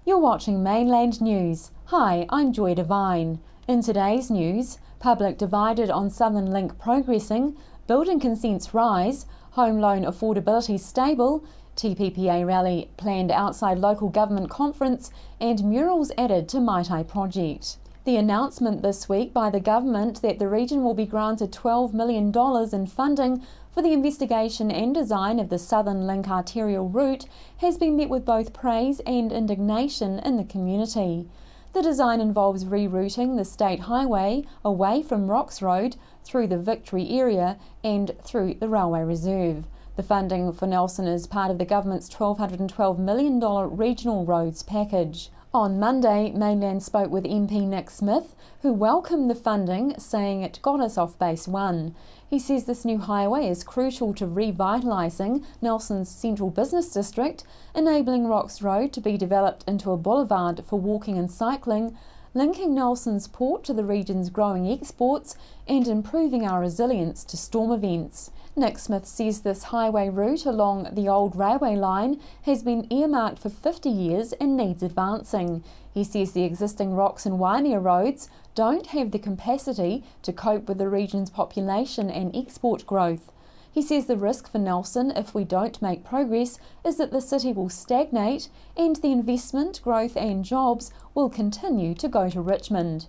You're watching Mainland News. Hi, I'm Joy Devine. In today's news, public divided on Southern Link progressing, building consents rise, home loan affordability stable, TPPA rally planned outside local government conference, and murals added to Maitai project. The announcement this week by the government that the region will be granted $12 million in funding for the investigation and design of the Southern Link arterial route has been met with both praise and indignation in the community. The design involves rerouting the state highway away from Rocks Road through the Victory area and through the railway reserve. The funding for Nelson is part of the government's $1,212 million regional roads package. On Monday, Mainland spoke with MP Nick Smith, who welcomed the funding, saying it got us off base one. He says this new highway is crucial to revitalising Nelson's central business district, enabling Rocks Road to be developed into a boulevard for walking and cycling, linking Nelson's port to the region's growing exports and improving our resilience to storm events. Nick Smith says this highway route along the old railway line has been earmarked for 50 years and needs advancing. He says the existing Rocks and Waimea roads don't have the capacity to cope with the region's population and export growth. He says the risk for Nelson if we don't make progress is that the city will stagnate and the investment, growth and jobs will continue to go to Richmond.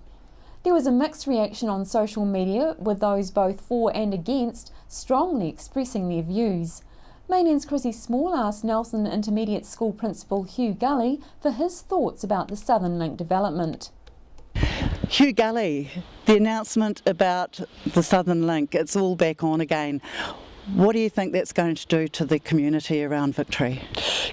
There was a mixed reaction on social media, with those both for and against strongly expressing their views. Mainland's Chrissy Small asked Nelson Intermediate School Principal Hugh Gully for his thoughts about the Southern Link development. Hugh Gully, the announcement about the Southern Link, it's all back on again. What do you think that's going to do to the community around Victory?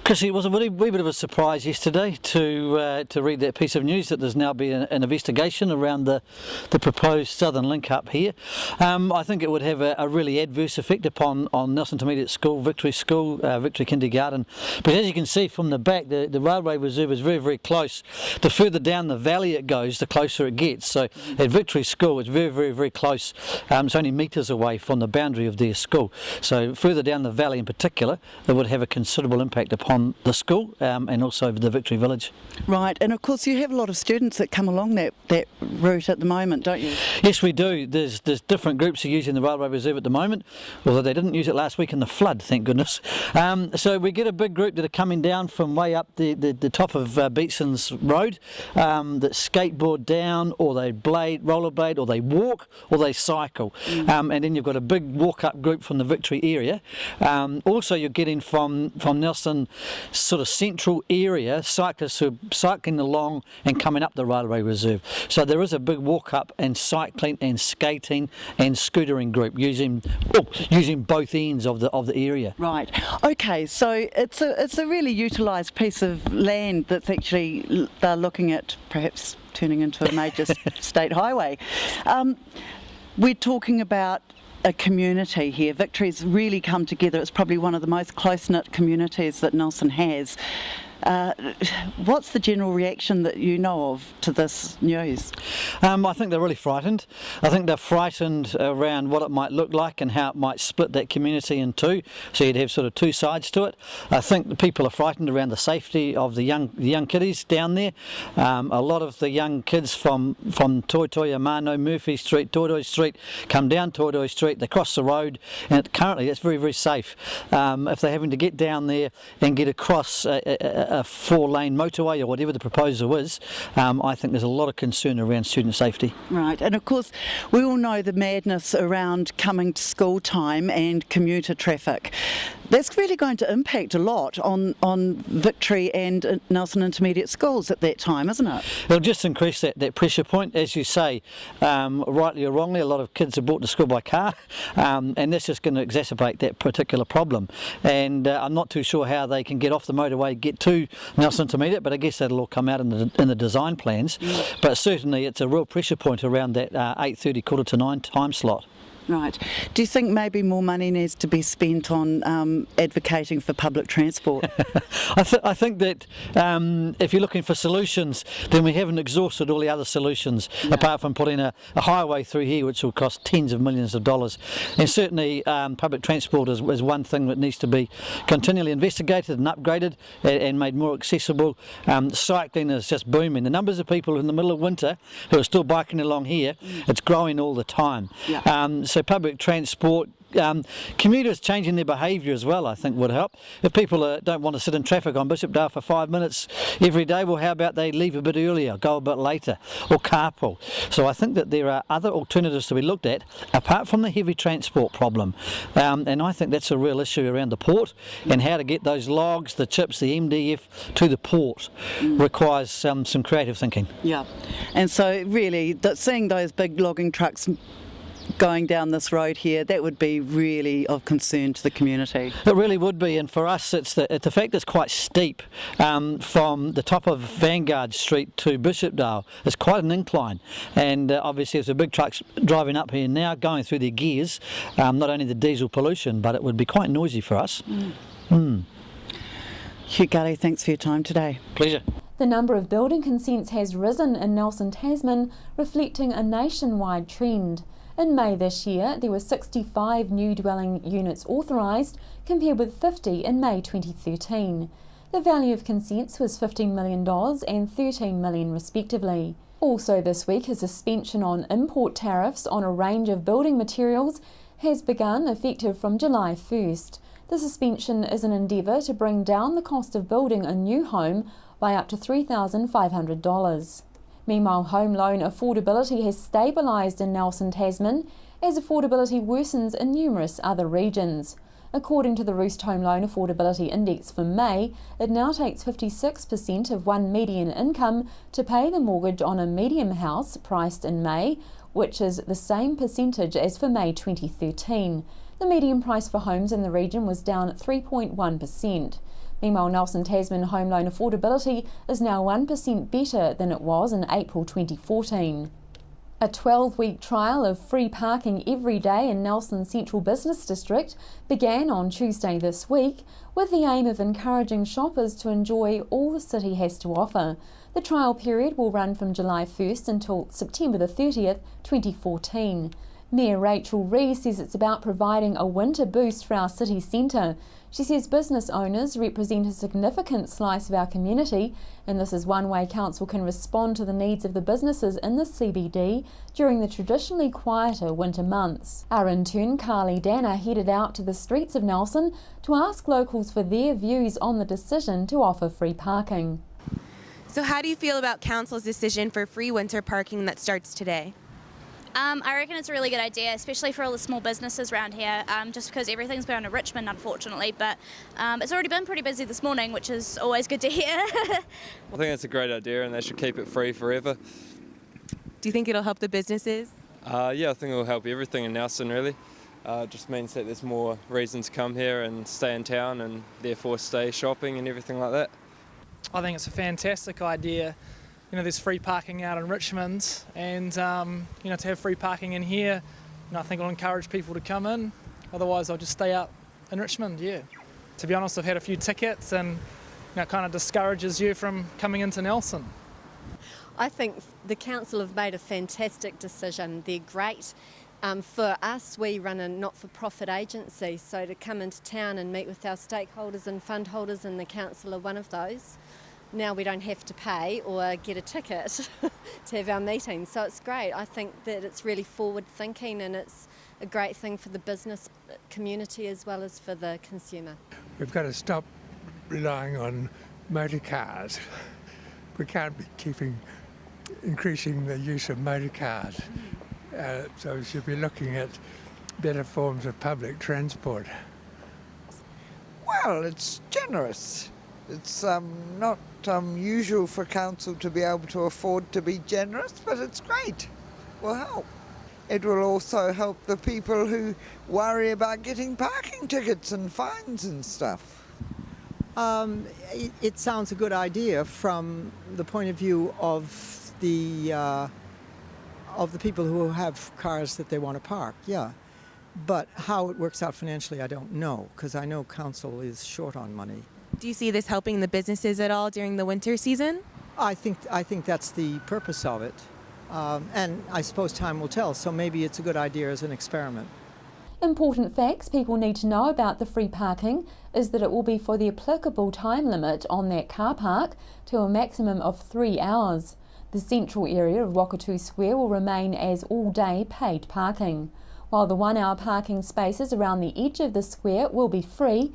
Chrissy, it was a wee bit of a surprise yesterday to read that piece of news that there's now been an investigation around the proposed Southern Link up here. I think it would have a really adverse effect on Nelson Intermediate School, Victory Kindergarten. But as you can see from the back, the railway reserve is very, very close. The further down the valley it goes, the closer it gets. So at Victory School, it's very, very, very close. It's only metres away from the boundary of their school. So further down the valley in particular, it would have a considerable impact upon the school and also the Victory Village. Right, and of course you have a lot of students that come along that route at the moment, don't you? Yes, we do. There's different groups who are using the railway reserve at the moment, although they didn't use it last week in the flood, thank goodness. So we get a big group that are coming down from way up the top of Beatson's Road that skateboard down, or they rollerblade, or they walk, or they cycle. And then you've got a big walk-up group from the Victory area. Also you're getting from Nelson sort of central area cyclists who are cycling along and coming up the railway reserve. So there is a big walk up and cycling and skating and scootering group using both ends of the area. Right. Okay, so it's a really utilised piece of land that's actually they're looking at perhaps turning into a major state highway. We're talking about a community here. Victory's really come together. It's probably one of the most close-knit communities that Nelson has. What's the general reaction that you know of to this news? I think they're really frightened. I think they're frightened around what it might look like and how it might split that community in two. So you'd have sort of two sides to it. I think the people are frightened around the safety of the young kiddies down there. A lot of the young kids from Toitoia, Mano, Murphy Street, Tordoise Street come down Tordoise Street, they cross the road, and currently it's very, very safe. If they're having to get down there and get across a 4-lane motorway or whatever the proposal is, I think there's a lot of concern around student safety. Right, and of course we all know the madness around coming to school time and commuter traffic. That's really going to impact a lot on Victory and Nelson Intermediate Schools at that time, isn't it? It'll just increase that pressure point, as you say. Rightly or wrongly, a lot of kids are brought to school by car, and that's just going to exacerbate that particular problem. And I'm not too sure how they can get off the motorway, get to Nelson Intermediate, but I guess that'll all come out in the design plans. But certainly it's a real pressure point around that 8:30, 8:45 time slot. Right. Do you think maybe more money needs to be spent on advocating for public transport? I think that if you're looking for solutions, then we haven't exhausted all the other solutions, apart from putting a highway through here, which will cost tens of millions of dollars. And certainly public transport is one thing that needs to be continually investigated and upgraded and made more accessible. Cycling is just booming. The numbers of people in the middle of winter who are still biking along here, it's growing all the time. So public transport, commuters changing their behaviour as well, I think would help. If people don't want to sit in traffic on Bishopdale for 5 minutes every day, well, how about they leave a bit earlier, go a bit later, or carpool? So I think that there are other alternatives to be looked at apart from the heavy transport problem, and I think that's a real issue around the port, and how to get those logs, the chips, the MDF to the port requires some creative thinking. Yeah, and so really, seeing those big logging trucks going down this road here, that would be really of concern to the community. It really would be, and for us it's the fact it's quite steep from the top of Vanguard Street to Bishopdale. It's quite an incline, and obviously if the big trucks driving up here now, going through their gears, not only the diesel pollution, but it would be quite noisy for us. Hugh Gully, thanks for your time today. Pleasure. The number of building consents has risen in Nelson, Tasman, reflecting a nationwide trend. In May this year, there were 65 new dwelling units authorised, compared with 50 in May 2013. The value of consents was $15 million and $13 million respectively. Also this week, a suspension on import tariffs on a range of building materials has begun, effective from July 1st. The suspension is an endeavour to bring down the cost of building a new home by up to $3,500. Meanwhile, home loan affordability has stabilised in Nelson, Tasman, as affordability worsens in numerous other regions. According to the Roost Home Loan Affordability Index for May, it now takes 56% of one median income to pay the mortgage on a medium house priced in May, which is the same percentage as for May 2013. The median price for homes in the region was down 3.1%. Meanwhile, Nelson Tasman home loan affordability is now 1% better than it was in April 2014. A 12-week trial of free parking every day in Nelson Central Business District began on Tuesday this week, with the aim of encouraging shoppers to enjoy all the city has to offer. The trial period will run from July 1st until September the 30th, 2014. Mayor Rachel Ree says it's about providing a winter boost for our city centre. She says business owners represent a significant slice of our community, and this is one way council can respond to the needs of the businesses in the CBD during the traditionally quieter winter months. Our intern Carly Danner headed out to the streets of Nelson to ask locals for their views on the decision to offer free parking. So how do you feel about council's decision for free winter parking that starts today? I reckon it's a really good idea, especially for all the small businesses around here, just because everything's going to Richmond, unfortunately, but it's already been pretty busy this morning, which is always good to hear. I think it's a great idea and they should keep it free forever. Do you think it'll help the businesses? Yeah, I think it'll help everything in Nelson, really. It just means that there's more reasons to come here and stay in town and therefore stay shopping and everything like that. I think it's a fantastic idea. You know, there's free parking out in Richmond, and you know, to have free parking in here, you know, I think it'll encourage people to come in. Otherwise, I'll just stay out in Richmond. Yeah. To be honest, I've had a few tickets, and you know, it kind of discourages you from coming into Nelson. I think the council have made a fantastic decision. They're great. For us, we run a not-for-profit agency, so to come into town and meet with our stakeholders and fund holders, and the council are one of those. Now we don't have to pay or get a ticket to have our meetings, so it's great. I think that it's really forward thinking, and it's a great thing for the business community as well as for the consumer. We've got to stop relying on motor cars. We can't be increasing the use of motor cars, so we should be looking at better forms of public transport. Well, it's generous. It's not usual for council to be able to afford to be generous, but it's great. It will help. It will also help the people who worry about getting parking tickets and fines and stuff. It sounds a good idea from the point of view of the people who have cars that they want to park. Yeah, But how it works out financially, I don't know, because I know council is short on money. Do you see this helping the businesses at all during the winter season? I think that's the purpose of it. And I suppose time will tell, so maybe it's a good idea as an experiment. Important facts people need to know about the free parking is that it will be for the applicable time limit on that car park to a maximum of 3 hours. The central area of Wakatu Square will remain as all-day paid parking, while the 1 hour parking spaces around the edge of the square will be free,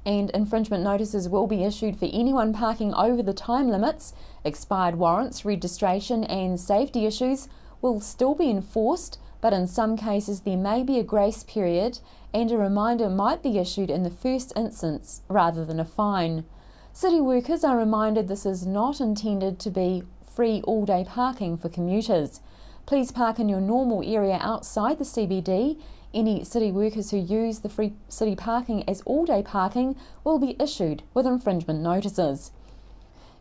and infringement notices will be issued for anyone parking over the time limits. Expired warrants, registration and safety issues will still be enforced, but in some cases there may be a grace period and a reminder might be issued in the first instance rather than a fine. City workers are reminded this is not intended to be free all-day parking for commuters. Please park in your normal area outside the CBD. Any city workers who use the free city parking as all-day parking will be issued with infringement notices.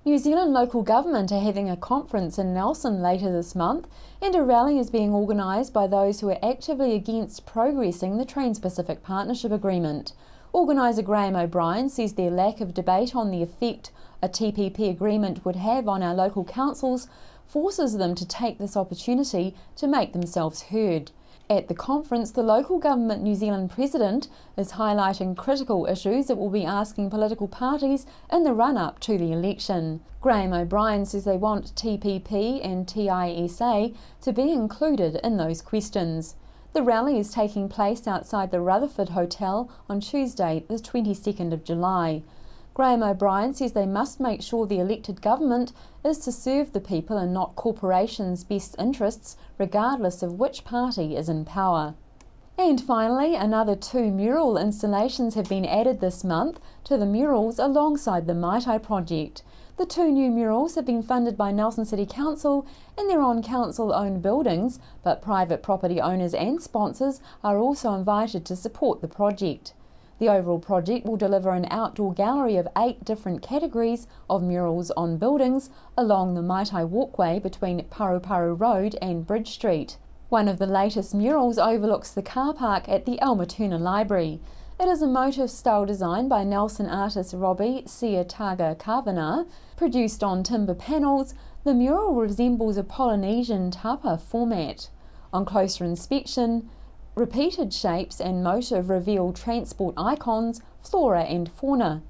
New Zealand local government are having a conference in Nelson later this month, and a rally is being organised by those who are actively against progressing the Trans-Pacific Partnership Agreement. Organiser Graham O'Brien says their lack of debate on the effect a TPP agreement would have on our local councils forces them to take this opportunity to make themselves heard. At the conference, the local government New Zealand president is highlighting critical issues that will be asking political parties in the run-up to the election. Graham O'Brien says they want TPP and TISA to be included in those questions. The rally is taking place outside the Rutherford Hotel on Tuesday, the 22nd of July. Graham O'Brien says they must make sure the elected government is to serve the people and not corporations' best interests, regardless of which party is in power. And finally, another 2 mural installations have been added this month to the murals alongside the Maitai project. The 2 new murals have been funded by Nelson City Council and they're on council-owned buildings, but private property owners and sponsors are also invited to support the project. The overall project will deliver an outdoor gallery of 8 different categories of murals on buildings along the Maitai walkway between Paruparu Road and Bridge Street. One of the latest murals overlooks the car park at the Almatuna Library. It is a motif-style design by Nelson artist Robbie Siataga Kavanagh. Produced on timber panels, the mural resembles a Polynesian tapa format. On closer inspection, repeated shapes and motif reveal transport icons, flora and fauna.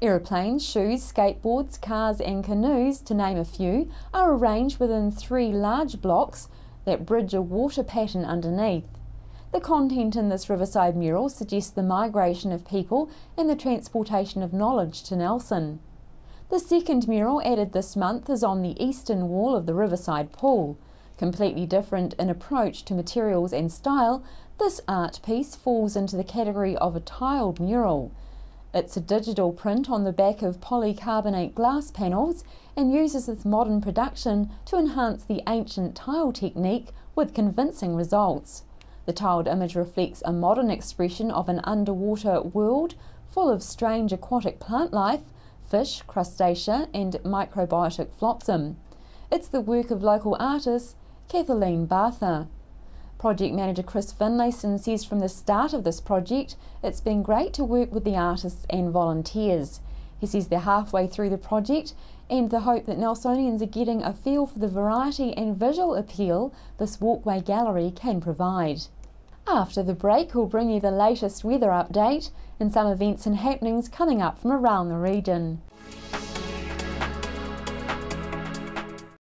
Aeroplanes, shoes, skateboards, cars and canoes, to name a few, are arranged within 3 large blocks that bridge a water pattern underneath. The content in this riverside mural suggests the migration of people and the transportation of knowledge to Nelson. The second mural added this month is on the eastern wall of the riverside pool. Completely different in approach to materials and style, this art piece falls into the category of a tiled mural. It's a digital print on the back of polycarbonate glass panels and uses this modern production to enhance the ancient tile technique with convincing results. The tiled image reflects a modern expression of an underwater world full of strange aquatic plant life, fish, crustacea and microbiotic flotsam. It's the work of local artist Kathleen Bartha. Project manager Chris Finlayson says from the start of this project, it's been great to work with the artists and volunteers. He says they're halfway through the project and the hope that Nelsonians are getting a feel for the variety and visual appeal this walkway gallery can provide. After the break, we'll bring you the latest weather update and some events and happenings coming up from around the region.